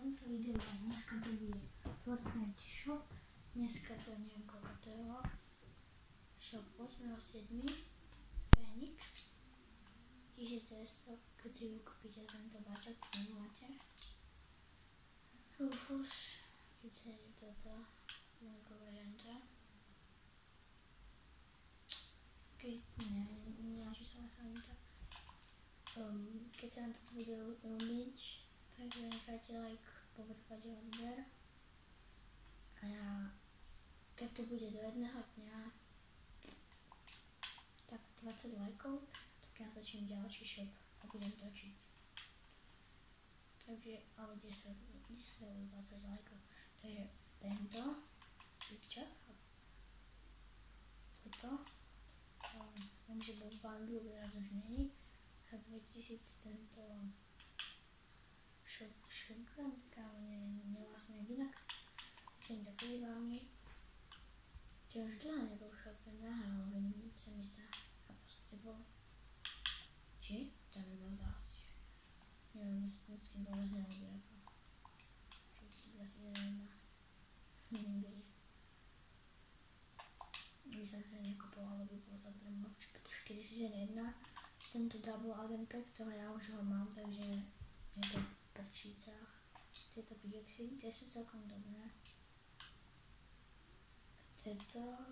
tomto videu, tak dneska to bude Fortnite shop, dneska to neviem koľko to je, shop 8.7. Phoenix 1200, keď si kúpite tento bačok, tu máte Rufus, keď sa je toto Lego varianta, keď nenáči sa na to, keď sa na toto video ľúbiť, takže nechajte like po prípade odber a ja, keď to bude do jedného dňa tak 20 lajkov, tak ja začnem ďalší shop a budem točiť, takže alebo 10 alebo 20 lajkov, takže tento picture, toto viem, že bol bundle, teraz už není, za 2000 tento shotgun, taká nevlastná inak, ten takový veľmi, čo už dlho nebol shotgun na Halloween, sa mi zdá, a posledne bol, či? Tam nebol zdá si, neviem, vždycky bol hrozne ľudí, ako, čo asi neviem, neviem byť. By som sa nekupoval, lebo bol za drmov 401, tento double agent pack, toho ja už ho mám, takže je to v prčícach. Tieto pixy, tie sú celkom dobré. Tieto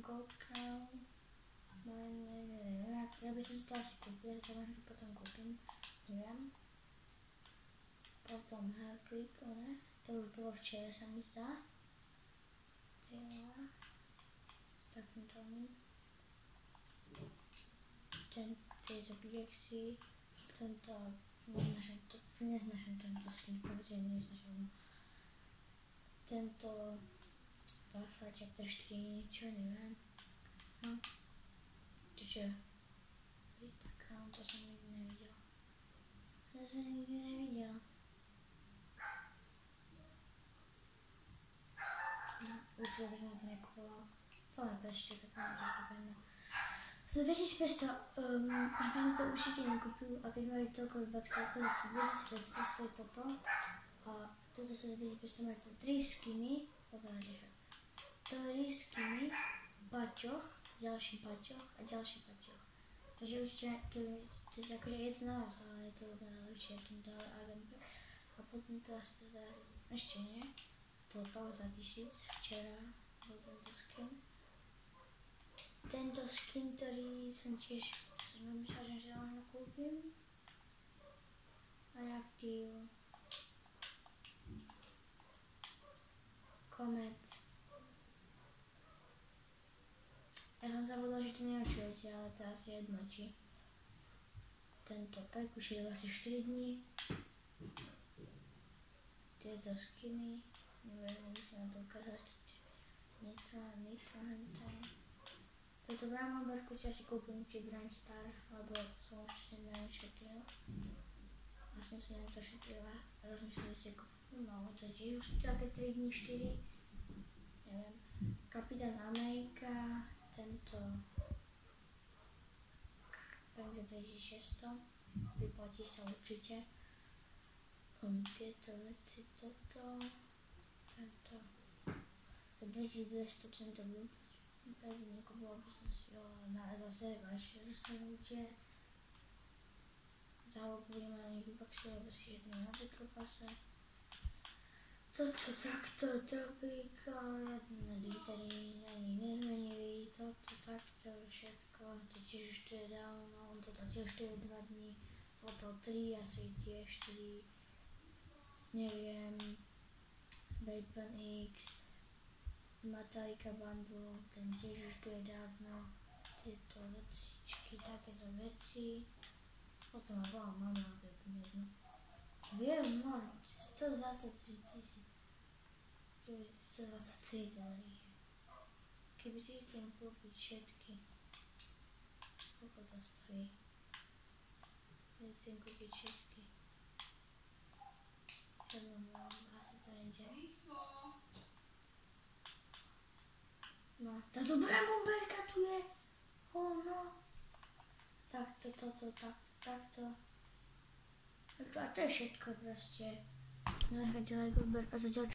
Gold Crown, ja by som si to asi kúpil, ja si to možno potom kúpim, neviem. Potom Hair Click, ne? To už bolo včera, sa mi zdá. S takýmto oným. Tieto pixy, tento, neznašam tento skin, fakt, že neznašam. Tento, dá sa chapter 4 niečo, neviem. No, čo? Taká, to som nikdy nevidel. Určite by som to nekupoval. To je pešťa, tak mám to kúpené. Za 2500, by som to určite nekúpil, a keď mali celkový backside, 2500 stojí toto. A toto sú 2500, máte 3 skiny, pozerajte sa. 3 skiny, baťoch, ďalší baťoch a ďalší baťoch. Takže určite, to je akože jedna raz, ale je to najlepšie, tento agent. A potom to asi teda ešte nie. Toto za 1000, včera bol tento skin. Tento skin, ktorý som tiež myslel, že možno kúpim. Reaktív. Comet. Ja som zabudla, že to neočujete, ale to je asi jedno, či. Tento pack už je asi 4 dní. Tieto skiny. Neviem, už na to ukázať. Nitro, hentai. Preto v Ramhamberku si asi kúpim či Brainstar, lebo som už si neušetril. Vlastne som na to šetrila, rozmýšľam, že si kúpim, ale to je tiež už také 3 dní, 4. Neviem. Kapitán Amerika, tento Range 2600, vyplatí sa určite. Tieto veci, toto, tento 2200, tento Bluetooth. Tak nekupoval by som si ho zase vaše rozhodnutie. Zálohu budem na nich vybaxi, lebo si šetrím na Battle Passe. Toto takto, Tropika, žiadne litery ani nezmenili, toto takto, všetko, to tiež už tu je dávno, toto tiež tu je 2 dní, toto 3, asi tiež 4, neviem, Weapon X, Metallica Bundle, ten tiež už tu je dávno, tieto vecičky, takéto veci, potom mám na to úplne jedno. Viem, mám 123 000, 123 $. Keby si chcem kúpiť všetky, koľko to stojí? Chcem kúpiť všetky. Asi to nejde. No, tá dobrá bomberka tu je. No. Takto, toto, takto. A to je všetko proste. Zanechajte like, odber a zatiaľ